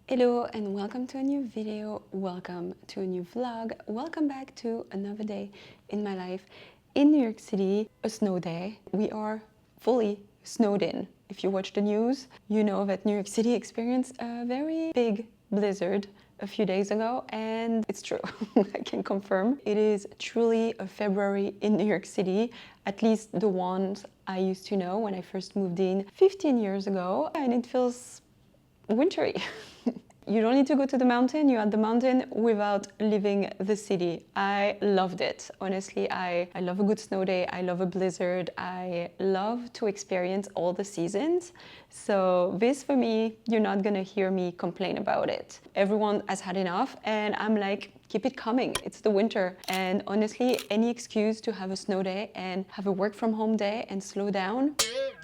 Hello and welcome to a new video, welcome to a new vlog, welcome back to another day in my life in New York City, a snow day. We are fully snowed in. If you watch the news, you know that New York City experienced a very big blizzard a few days ago, and it's true. I can confirm. It is truly a February in New York City, at least the ones I used to know when I first moved in 15 years ago, and it feels wintry. You don't need to go to the mountain, you're at the mountain without leaving the city. I loved it. Honestly, I love a good snow day, I love a blizzard, I love to experience all the seasons. So this for me, you're not gonna hear me complain about it. Everyone has had enough and I'm like, keep it coming. It's the winter. And honestly, any excuse to have a snow day and have a work from home day and slow down,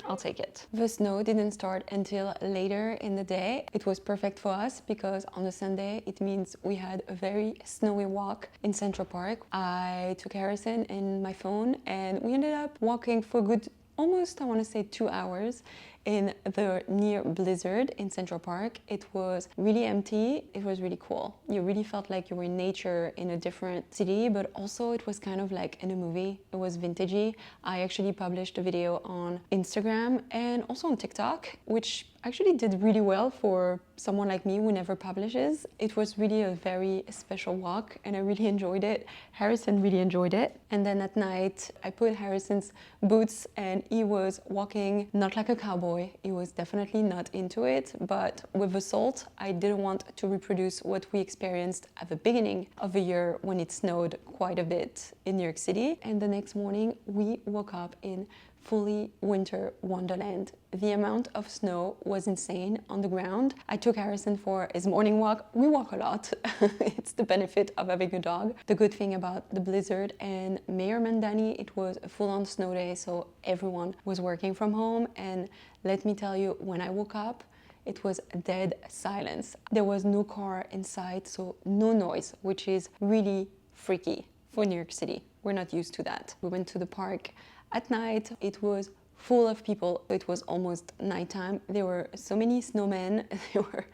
I'll take it. The snow didn't start until later in the day. It was perfect for us because on a Sunday, it means we had a very snowy walk in Central Park. I took Harrison and my phone and we ended up walking for a good, almost, I want to say 2 hours in the near blizzard in Central Park. It was really empty. It was really cool. You really felt like you were in nature in a different city, but also it was kind of like in a movie. It was vintagey. I actually published a video on Instagram and also on TikTok, which actually did really well for someone like me who never publishes. It was really a very special walk and I really enjoyed it. Harrison really enjoyed it. And then at night, I put Harrison's boots and he was walking not like a cowboy. He was definitely not into it, but with the salt, I didn't want to reproduce what we experienced at the beginning of the year when it snowed quite a bit in New York City. And the next morning, we woke up in fully winter wonderland. The amount of snow was insane on the ground. I took Harrison for his morning walk. We walk a lot. It's the benefit of having a dog. The good thing about the blizzard and Mayor Mandani, it was a full-on snow day, so everyone was working from home. And let me tell you, when I woke up, it was dead silence. There was no car in sight, so no noise, which is really freaky for New York City. We're not used to that. We went to the park at night. It was full of people. It was almost nighttime. There were so many snowmen. There were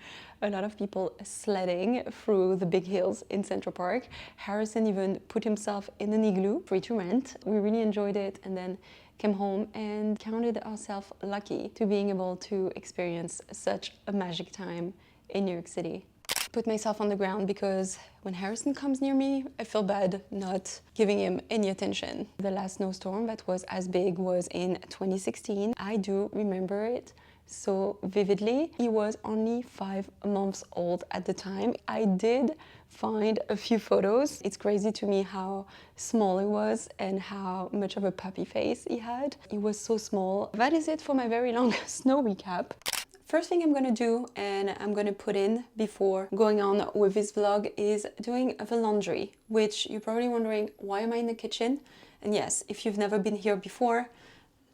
a lot of people sledding through the big hills in Central Park. Harrison even put himself in an igloo, free to rent. We really enjoyed it and then came home and counted ourselves lucky to being able to experience such a magic time in New York City. Put myself on the ground because when Harrison comes near me, I feel bad not giving him any attention. The last snowstorm that was as big was in 2016. I do remember it so vividly. He was only 5 months old at the time. I did find a few photos. It's crazy to me how small he was and how much of a puppy face he had. He was so small. That is it for my very long snow recap. First thing I'm gonna do and I'm gonna put in before going on with this vlog is doing the laundry, which you're probably wondering, why am I in the kitchen? And yes, if you've never been here before,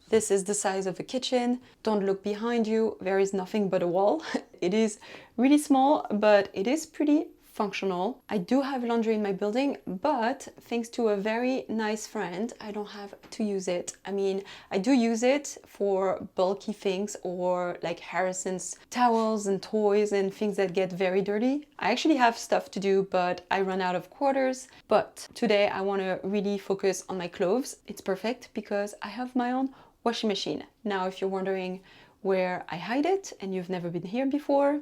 this is the size of the kitchen. Don't look behind you, there is nothing but a wall. It is really small, but it is pretty functional. I do have laundry in my building, but thanks to a very nice friend, I don't have to use it. I mean, I do use it for bulky things or like Harrison's towels and toys and things that get very dirty. I actually have stuff to do, but I run out of quarters. But today I want to really focus on my clothes. It's perfect because I have my own washing machine. Now, if you're wondering where I hide it and you've never been here before,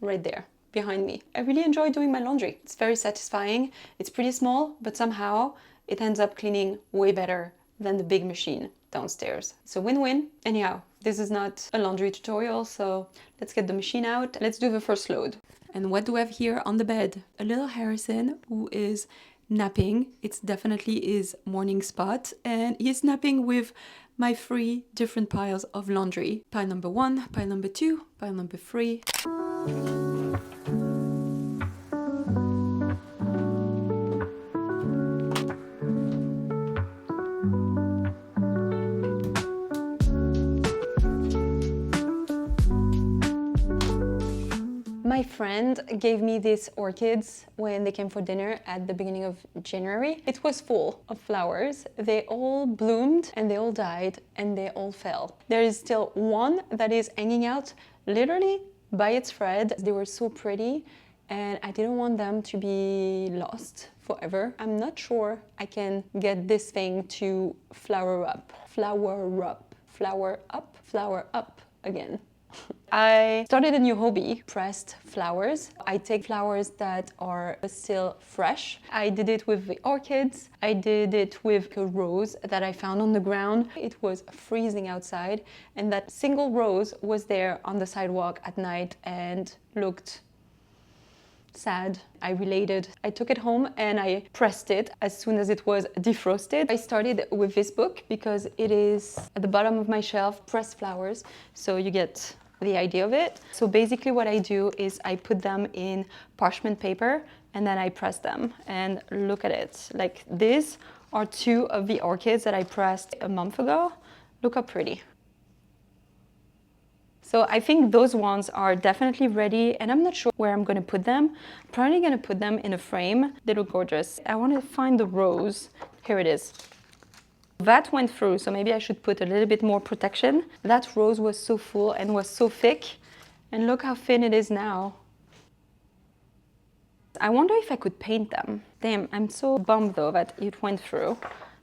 right there behind me. I really enjoy doing my laundry. It's very satisfying. It's pretty small, but somehow it ends up cleaning way better than the big machine downstairs. It's a win-win. Anyhow, this is not a laundry tutorial, so let's get the machine out. Let's do the first load. And what do we have here on the bed? A little Harrison who is napping. It's definitely his morning spot, and he's napping with my 3 different piles of laundry. Pile number 1, pile number 2, pile number 3. My friend gave me these orchids when they came for dinner at the beginning of January. It was full of flowers. They all bloomed and they all died and they all fell. There is still one that is hanging out literally by its thread. They were so pretty and I didn't want them to be lost forever. I'm not sure I can get this thing to flower up again. I started a new hobby, pressed flowers. I take flowers that are still fresh. I did it with the orchids. I did it with a rose that I found on the ground. It was freezing outside and that single rose was there on the sidewalk at night and looked sad. I related. I took it home and I pressed it as soon as it was defrosted. I started with this book because it is at the bottom of my shelf, pressed flowers, so you get the idea of it. So basically what I do is I put them in parchment paper and then I press them, and look at it. Like, these are two of the orchids that I pressed a month ago. Look how pretty. So I think those ones are definitely ready, and I'm not sure where I'm gonna put them. I'm probably gonna put them in a frame. They look gorgeous. I want to find the rose. Here it is. That went through, so maybe I should put a little bit more protection. That rose was so full and was so thick, and look how thin it is now. I wonder if I could paint them. Damn, I'm so bummed though that it went through.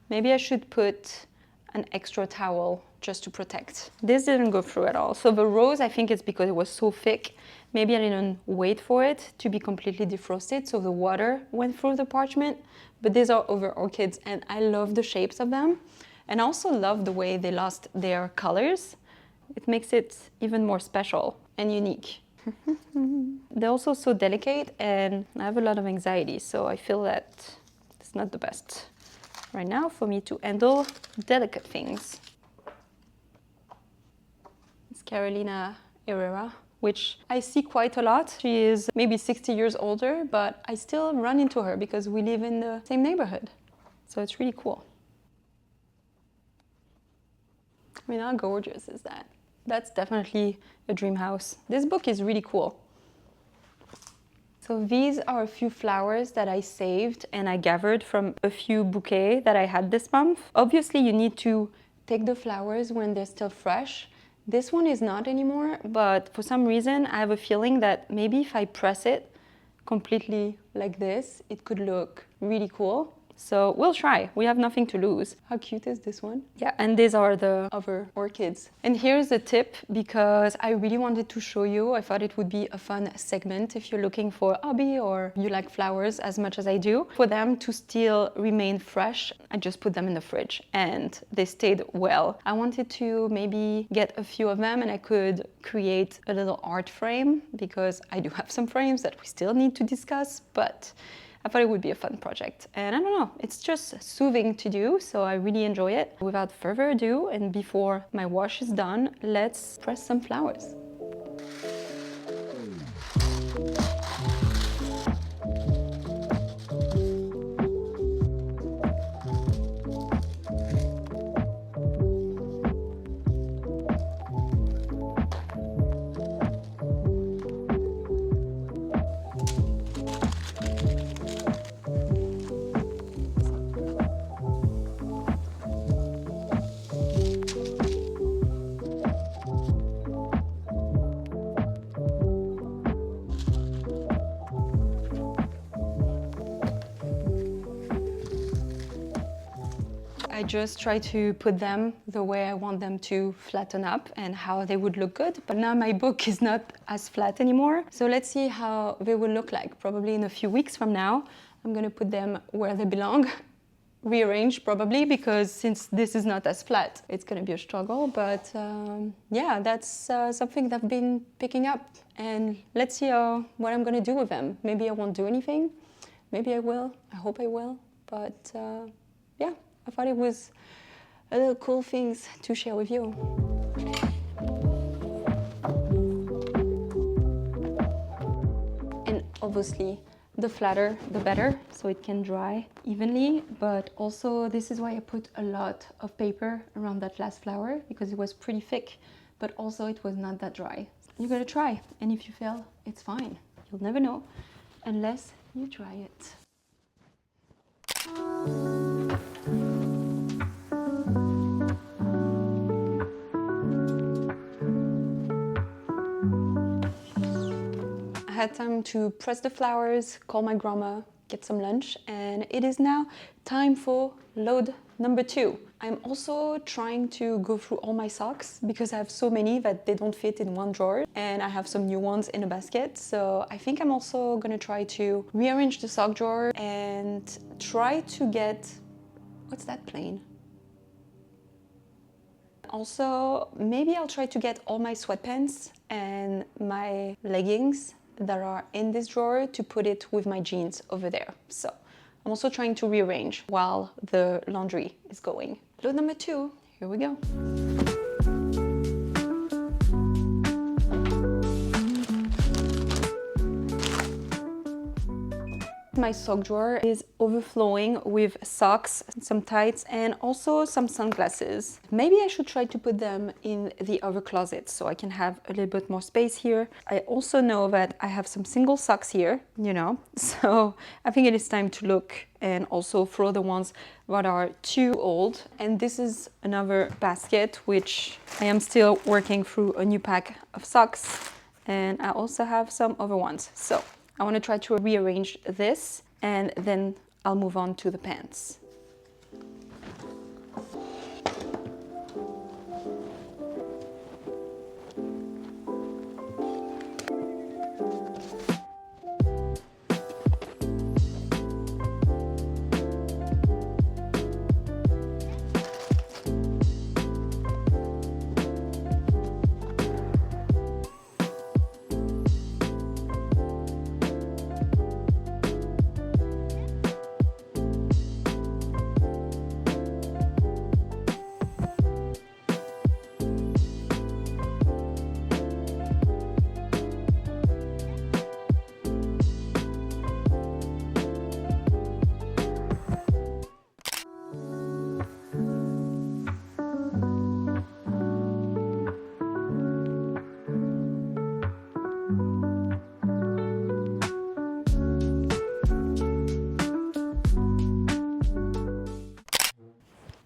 Maybe I should put an extra towel just to protect. This didn't go through at all. So the rose, I think it's because it was so thick. Maybe I didn't wait for it to be completely defrosted, so the water went through the parchment. But these are other orchids and I love the shapes of them. And I also love the way they lost their colors. It makes it even more special and unique. They're also so delicate and I have a lot of anxiety, so I feel that it's not the best right now for me to handle delicate things. It's Carolina Herrera, which I see quite a lot. She is maybe 60 years older, but I still run into her because we live in the same neighborhood. So it's really cool. I mean, how gorgeous is that? That's definitely a dream house. This book is really cool. So these are a few flowers that I saved and I gathered from a few bouquets that I had this month. Obviously, you need to take the flowers when they're still fresh. This one is not anymore, but for some reason, I have a feeling that maybe if I press it completely like this, it could look really cool. So we'll try. We have nothing to lose. How cute is this one? Yeah, and these are the other orchids. And here's the tip, because I really wanted to show you. I thought it would be a fun segment if you're looking for a hobby or you like flowers as much as I do. For them to still remain fresh, I just put them in the fridge and they stayed well. I wanted to maybe get a few of them and I could create a little art frame, because I do have some frames that we still need to discuss, but I thought it would be a fun project. And I don't know, it's just soothing to do, so I really enjoy it. Without further ado, and before my wash is done, let's press some flowers. I just try to put them the way I want them to flatten up and how they would look good. But now my book is not as flat anymore. So let's see how they will look like. Probably in a few weeks from now, I'm gonna put them where they belong. Rearrange probably, because since this is not as flat, it's gonna be a struggle. But yeah, that's something that I've been picking up. And let's see what I'm gonna do with them. Maybe I won't do anything. Maybe I will. I hope I will. But yeah. I thought it was a little cool things to share with you. And obviously, the flatter, the better, so it can dry evenly. But also, this is why I put a lot of paper around that last flower, because it was pretty thick, but also it was not that dry. You gotta try, and if you fail, it's fine. You'll never know unless you try it. had time to press the flowers, call my grandma, get some lunch, and it is now time for load number 2. I'm also trying to go through all my socks because I have so many that they don't fit in one drawer, and I have some new ones in a basket. So I think I'm also gonna try to rearrange the sock drawer and try to get, what's that plane? Also, maybe I'll try to get all my sweatpants and my leggings that are in this drawer to put it with my jeans over there. So I'm also trying to rearrange while the laundry is going. Load number 2, here we go. My sock drawer is overflowing with socks, some tights, and also some sunglasses. Maybe I should try to put them in the other closet so I can have a little bit more space here. I also know that I have some single socks here, you know, so I think it is time to look and also throw the ones that are too old. And this is another basket, which I am still working through a new pack of socks. And I also have some other ones. So I want to try to rearrange this, and then I'll move on to the pants.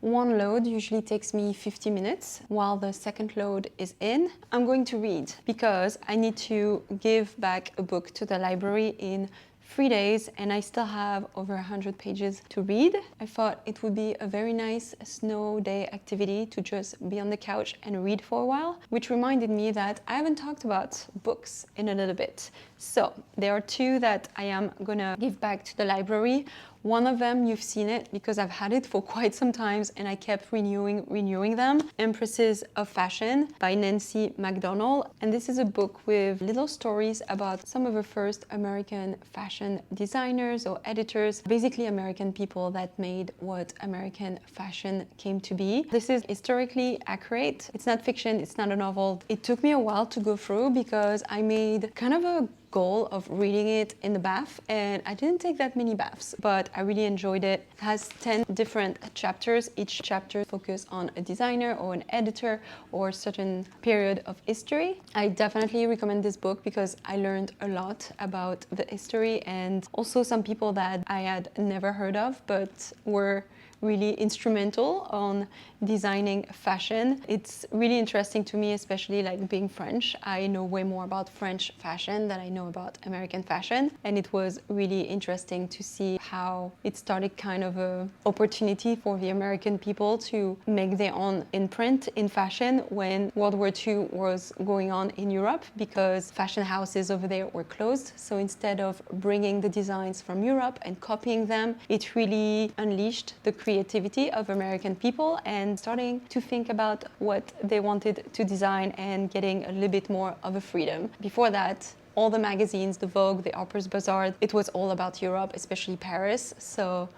One load usually takes me 50 minutes. While the second load is in, I'm going to read because I need to give back a book to the library in 3 days, and I still have over 100 pages to read. I thought it would be a very nice snow day activity to just be on the couch and read for a while, which reminded me that I haven't talked about books in a little bit. So there are 2 that I am gonna give back to the library. One of them, you've seen it because I've had it for quite some time and I kept renewing them. Empresses of Fashion by Nancy McDonald. And this is a book with little stories about some of the first American fashion designers or editors, basically American people that made what American fashion came to be. This is historically accurate. It's not fiction, it's not a novel. It took me a while to go through because I made kind of a goal of reading it in the bath, and I didn't take that many baths, but I really enjoyed it. It has 10 different chapters. Each chapter focuses on a designer or an editor or a certain period of history. I definitely recommend this book because I learned a lot about the history and also some people that I had never heard of but were really instrumental on designing fashion. It's really interesting to me, especially like being French. I know way more about French fashion than I know about American fashion. And it was really interesting to see how it started kind of a opportunity for the American people to make their own imprint in fashion when World War II was going on in Europe, because fashion houses over there were closed. So instead of bringing the designs from Europe and copying them, it really unleashed the creativity of American people and starting to think about what they wanted to design and getting a little bit more of a freedom. Before that, all the magazines, the Vogue, the Harper's Bazaar, it was all about Europe, especially Paris. So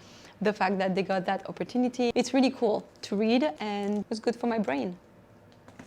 the fact that they got that opportunity, it's really cool to read and it was good for my brain.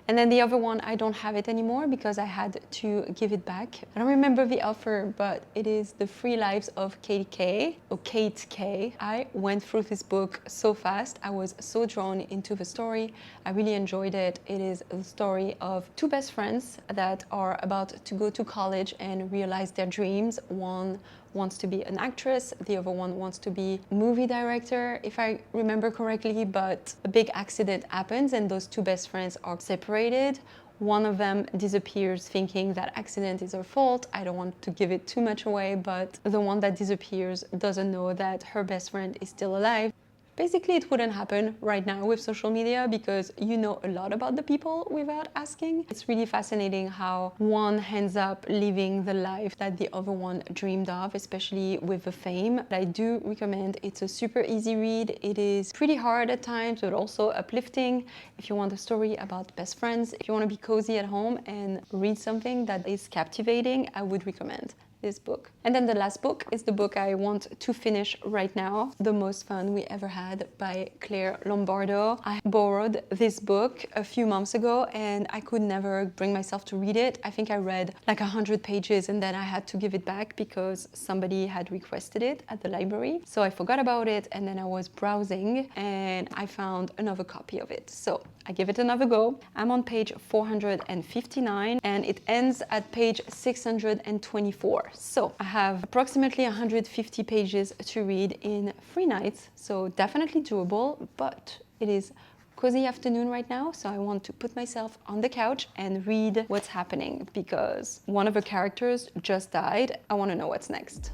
And then the other one, I don't have it anymore because I had to give it back. I don't remember the author, but it is The Free Lives of Kate K. or Kate K. I went through this book so fast. I was so drawn into the story. I really enjoyed it. It is the story of 2 best friends that are about to go to college and realize their dreams. One wants to be an actress, the other one wants to be a movie director, if I remember correctly, but a big accident happens and those 2 best friends are separated. One of them disappears thinking that accident is her fault. I don't want to give it too much away, but the one that disappears doesn't know that her best friend is still alive. Basically, it wouldn't happen right now with social media because you know a lot about the people without asking. It's really fascinating how one ends up living the life that the other one dreamed of, especially with the fame. I do recommend. It's a super easy read. It is pretty hard at times, but also uplifting. If you want a story about best friends, if you want to be cozy at home and read something that is captivating, I would recommend this book. And then the last book is the book I want to finish right now, The Most Fun We Ever Had by Claire Lombardo. I borrowed this book a few months ago and I could never bring myself to read it. I think I read like 100 pages and then I had to give it back because somebody had requested it at the library. So I forgot about it and then I was browsing and I found another copy of it. So I give it another go. I'm on page 459 and it ends at page 624. So I have approximately 150 pages to read in 3 nights. So definitely doable, but it is cozy afternoon right now. So I want to put myself on the couch and read what's happening because one of the characters just died. I want to know what's next.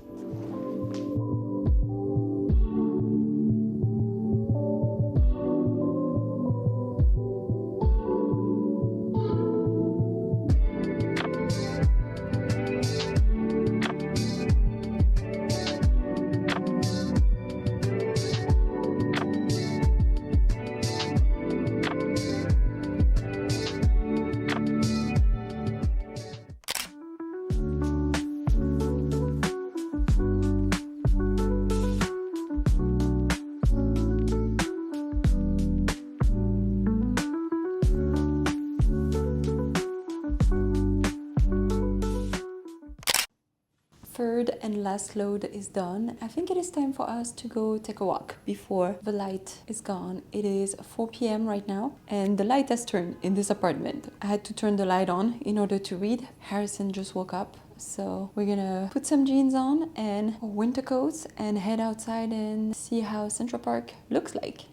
Third and last load is done. I think it is time for us to go take a walk before the light is gone. It is 4 p.m. right now and the light has turned in this apartment. I had to turn the light on in order to read. Harrison just woke up, so we're gonna put some jeans on and winter coats and head outside and see how Central Park looks like.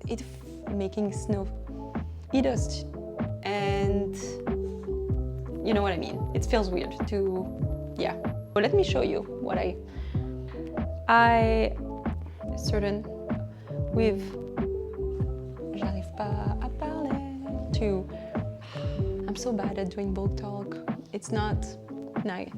It's making snow dust and you know what I mean. It feels weird to, yeah. But let me show you what I certain with j'arrive pas à parler to. I'm so bad at doing book talk. It's not nice.